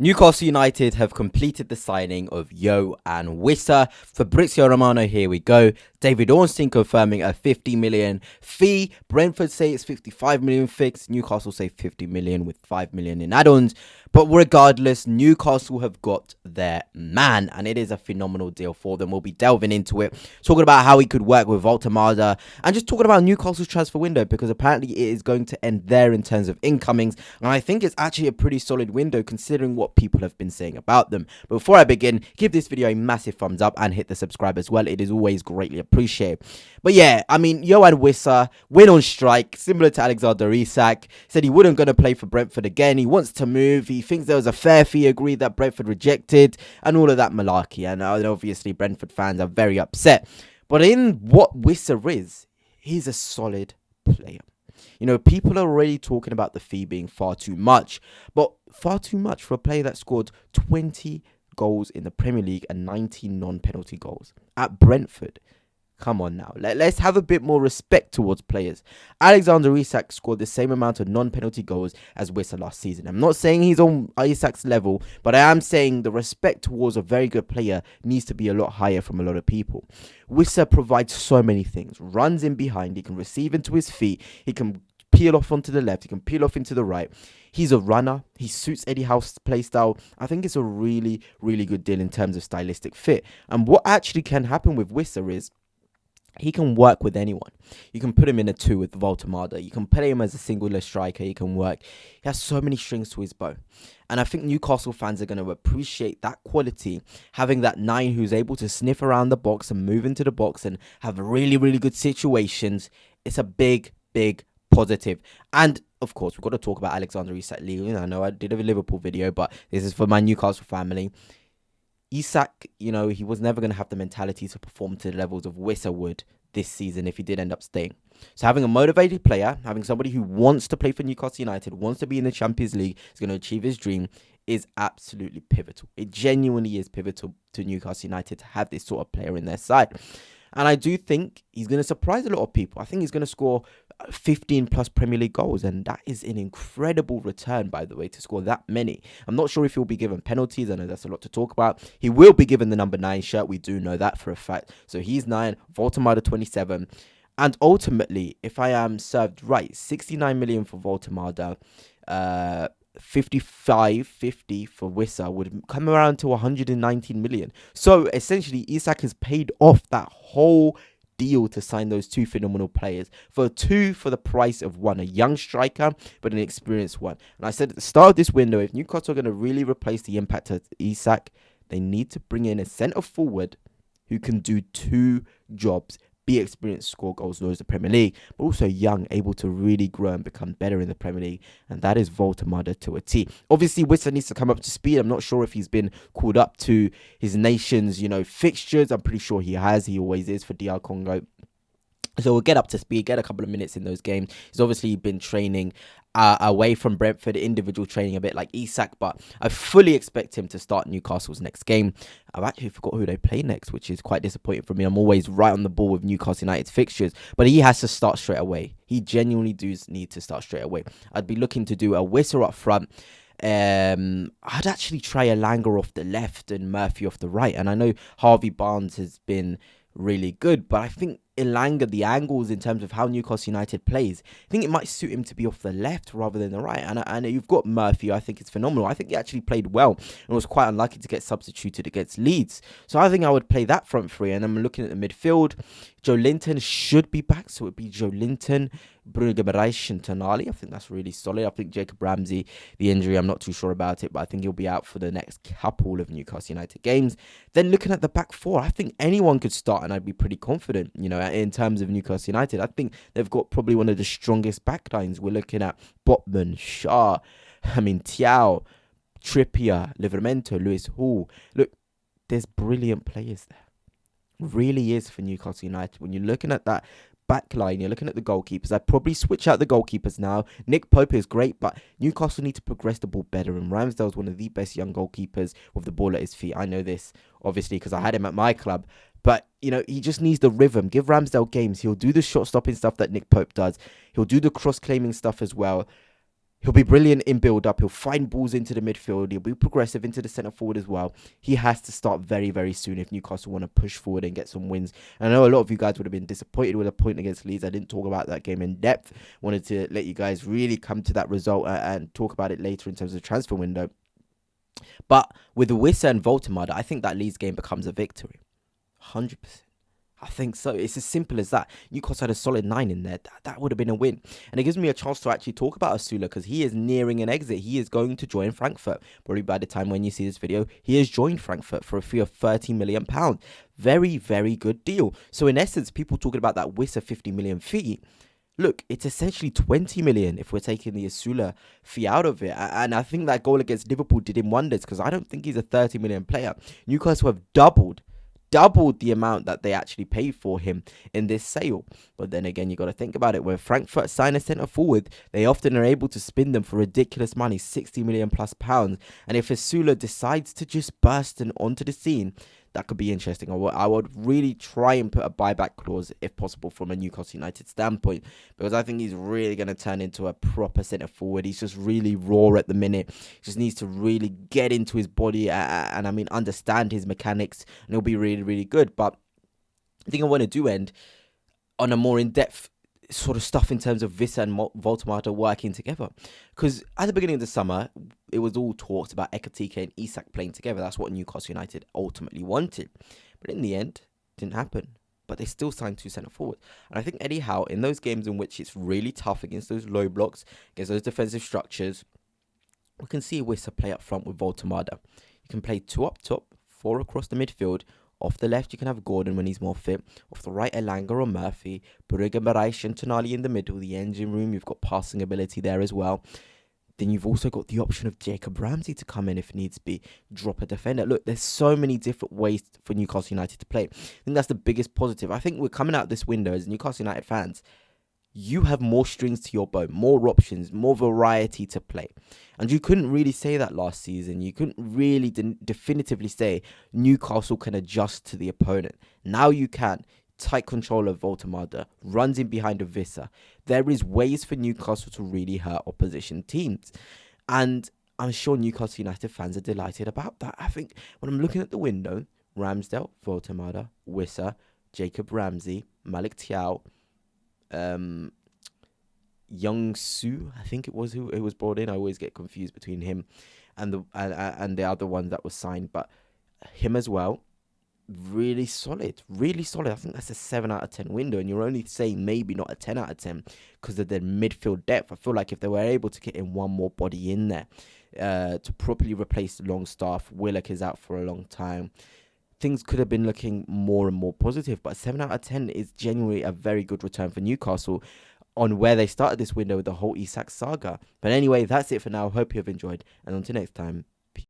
Newcastle United have completed the signing of Yoane Wissa. Fabrizio Romano, here we go. David Ornstein confirming a 50 million fee. Brentford say it's 55 million fixed. Newcastle say 50 million with 5 million in add-ons. But regardless, Newcastle have got their man, and it is a phenomenal deal for them. We'll be delving into it, talking about how he could work with Voltemada, and just talking about Newcastle's transfer window, because apparently it is going to end there in terms of incomings. And I think it's actually a pretty solid window considering what people have been saying about them. But before I begin, give this video a massive thumbs up and hit the subscribe as well. It is always greatly appreciated. But yeah, I mean, Yoane Wissa went on strike, similar to Alexander Isak. Said he wasn't going to play for Brentford again. He wants to move. He thinks there was a fair fee agreed that Brentford rejected, and all of that malarkey. And obviously, Brentford fans are very upset. But in what Wissa is, he's a solid player. You know, people are already talking about the fee being far too much, but far too much for a player that scored 20 goals in the Premier League and 19 non-penalty goals at Brentford. Come on now, let's have a bit more respect towards players. Alexander Isak scored the same amount of non-penalty goals as Wissa last season. I'm not saying he's on Isak's level, but I am saying the respect towards a very good player needs to be a lot higher from a lot of people. Wissa provides so many things. Runs in behind, he can receive into his feet, he can peel off onto the left, he can peel off into the right. He's a runner. He suits Eddie Howe's play style. I think it's a really, really good deal in terms of stylistic fit. And what actually can happen with Wissa is he can work with anyone. You can put him in a 2 with Voltemada. You can play him as a singular striker. He can work. He has so many strings to his bow. And I think Newcastle fans are going to appreciate that quality, having that 9 who's able to sniff around the box and move into the box and have really, really good situations. It's a big, big positive. And of course, we've got to talk about Alexander Isak. I know I did a Liverpool video, but this is for my Newcastle family. Isak, he was never going to have the mentality to perform to the levels of Wissa would this season if he did end up staying. So having a motivated player, having somebody who wants to play for Newcastle United, wants to be in the Champions League, is going to achieve his dream, is absolutely pivotal. It genuinely is pivotal to Newcastle United to have this sort of player in their side. And I do think he's going to surprise a lot of people. I think he's going to score 15 plus Premier League goals. And that is an incredible return, by the way, to score that many. I'm not sure if he'll be given penalties. I know that's a lot to talk about. He will be given the number 9 shirt. We do know that for a fact. So he's 9, Voltemada 27. And ultimately, if I am served right, 69 million for Voltemada, 50 for Wissa would come around to 119 million. So essentially, Isak has paid off that whole deal to sign those 2 phenomenal players for 2 for the price of 1, a young striker but an experienced one. And I said at the start of this window, if Newcastle are going to really replace the impact of Isak, they need to bring in a centre forward who can do 2 jobs. Be experienced, score goals, knows the Premier League, but also young, able to really grow and become better in the Premier League. And that is Voltemada to a T. Obviously, Wissa needs to come up to speed. I'm not sure if he's been called up to his nation's, fixtures. I'm pretty sure he has. He always is for DR Congo. So we'll get up to speed, get a couple of minutes in those games. He's obviously been training away from Brentford, individual training a bit like Isak, but I fully expect him to start Newcastle's next game. I've actually forgot who they play next, which is quite disappointing for me. I'm always right on the ball with Newcastle United's fixtures, but he has to start straight away. He genuinely does need to start straight away. I'd be looking to do a Wissa up front. I'd actually try a Langer off the left and Murphy off the right. And I know Harvey Barnes has been really good, but I think Elanga, the angles in terms of how Newcastle United plays, I think it might suit him to be off the left rather than the right. And you've got Murphy, I think it's phenomenal. I think he actually played well and was quite unlucky to get substituted against Leeds. So I think I would play that front 3. And I'm looking at the midfield. Joe Linton should be back, so it would be Joe Linton, Bruno Guimaraes and Tonali. I think that's really solid. I think Jacob Ramsey, the injury, I'm not too sure about it, but I think he'll be out for the next couple of Newcastle United games. Then looking at the back 4, I think anyone could start and I'd be pretty confident, in terms of Newcastle United. I think they've got probably one of the strongest backlines. We're looking at Botman, Shaw, Thiaw, Trippier, Livramento, Lewis Hall. Look, there's brilliant players there. Really is for Newcastle United. When you're looking at that back line, you're looking at the goalkeepers. I'd probably switch out the goalkeepers now. Nick Pope is great, but Newcastle need to progress the ball better. And Ramsdale's one of the best young goalkeepers with the ball at his feet. I know this, obviously, because I had him at my club. But, he just needs the rhythm. Give Ramsdale games. He'll do the shot-stopping stuff that Nick Pope does. He'll do the cross-claiming stuff as well. He'll be brilliant in build-up. He'll find balls into the midfield. He'll be progressive into the centre-forward as well. He has to start very, very soon if Newcastle want to push forward and get some wins. And I know a lot of you guys would have been disappointed with a point against Leeds. I didn't talk about that game in depth. Wanted to let you guys really come to that result and talk about it later in terms of the transfer window. But with Wissa and Voltemada, I think that Leeds game becomes a victory. 100%. I think so. It's as simple as that. Newcastle had a solid 9 in there. That would have been a win. And it gives me a chance to actually talk about Osula because he is nearing an exit. He is going to join Frankfurt. Probably by the time when you see this video, he has joined Frankfurt for a fee of £30 million. Very, very good deal. So in essence, people talking about that Wissa 50 million fee, look, it's essentially 20 million if we're taking the Osula fee out of it. And I think that goal against Liverpool did him wonders because I don't think he's a 30 million player. Newcastle have doubled the amount that they actually paid for him in this sale. But then again, you got to think about it. When Frankfurt sign a centre forward, they often are able to spin them for ridiculous money, 60 million plus pounds. And if Osula decides to just burst and onto the scene, that could be interesting. I would really try and put a buyback clause if possible from a Newcastle United standpoint, because I think he's really going to turn into a proper centre forward. He's just really raw at the minute. He just needs to really get into his body and I mean understand his mechanics, and he'll be really, really good. But I think I want to do end on a more in-depth sort of stuff in terms of Wissa and Voltemada working together, because at the beginning of the summer it was all talks about Ekatike and Isak playing together. That's what Newcastle United ultimately wanted, but in the end it didn't happen. But they still signed 2 centre forwards, and I think Eddie Howe, in those games in which it's really tough against those low blocks, against those defensive structures, we can see Wissa play up front with Voltemada. You can play 2 up top, 4 across the midfield. Off the left, you can have Gordon when he's more fit. Off the right, Elanga or Murphy. Buriga, Marais and Tonali in the middle. The engine room, you've got passing ability there as well. Then you've also got the option of Jacob Ramsey to come in if needs be. Drop a defender. Look, there's so many different ways for Newcastle United to play. I think that's the biggest positive. I think we're coming out this window as Newcastle United fans. You have more strings to your bow, more options, more variety to play. And you couldn't really say that last season. You couldn't really definitively say Newcastle can adjust to the opponent. Now you can. Tight control of Voltemada, runs in behind of Wissa. There is ways for Newcastle to really hurt opposition teams. And I'm sure Newcastle United fans are delighted about that. I think when I'm looking at the window, Ramsdale, Voltemada, Wissa, Jacob Ramsey, Malik Thiaw, Young Soo, I think it was who it was brought in. I always get confused between him and the other one that was signed, but him as well. Really solid, really solid. I think that's a 7 out of 10 window, and you're only saying maybe not a 10 out of 10 because of the midfield depth. I feel like if they were able to get in one more body in there to properly replace the Longstaff, Willock is out for a long time, things could have been looking more and more positive. But 7 out of 10 is genuinely a very good return for Newcastle on where they started this window with the whole Isak saga. But anyway, that's it for now. Hope you have enjoyed, and until next time,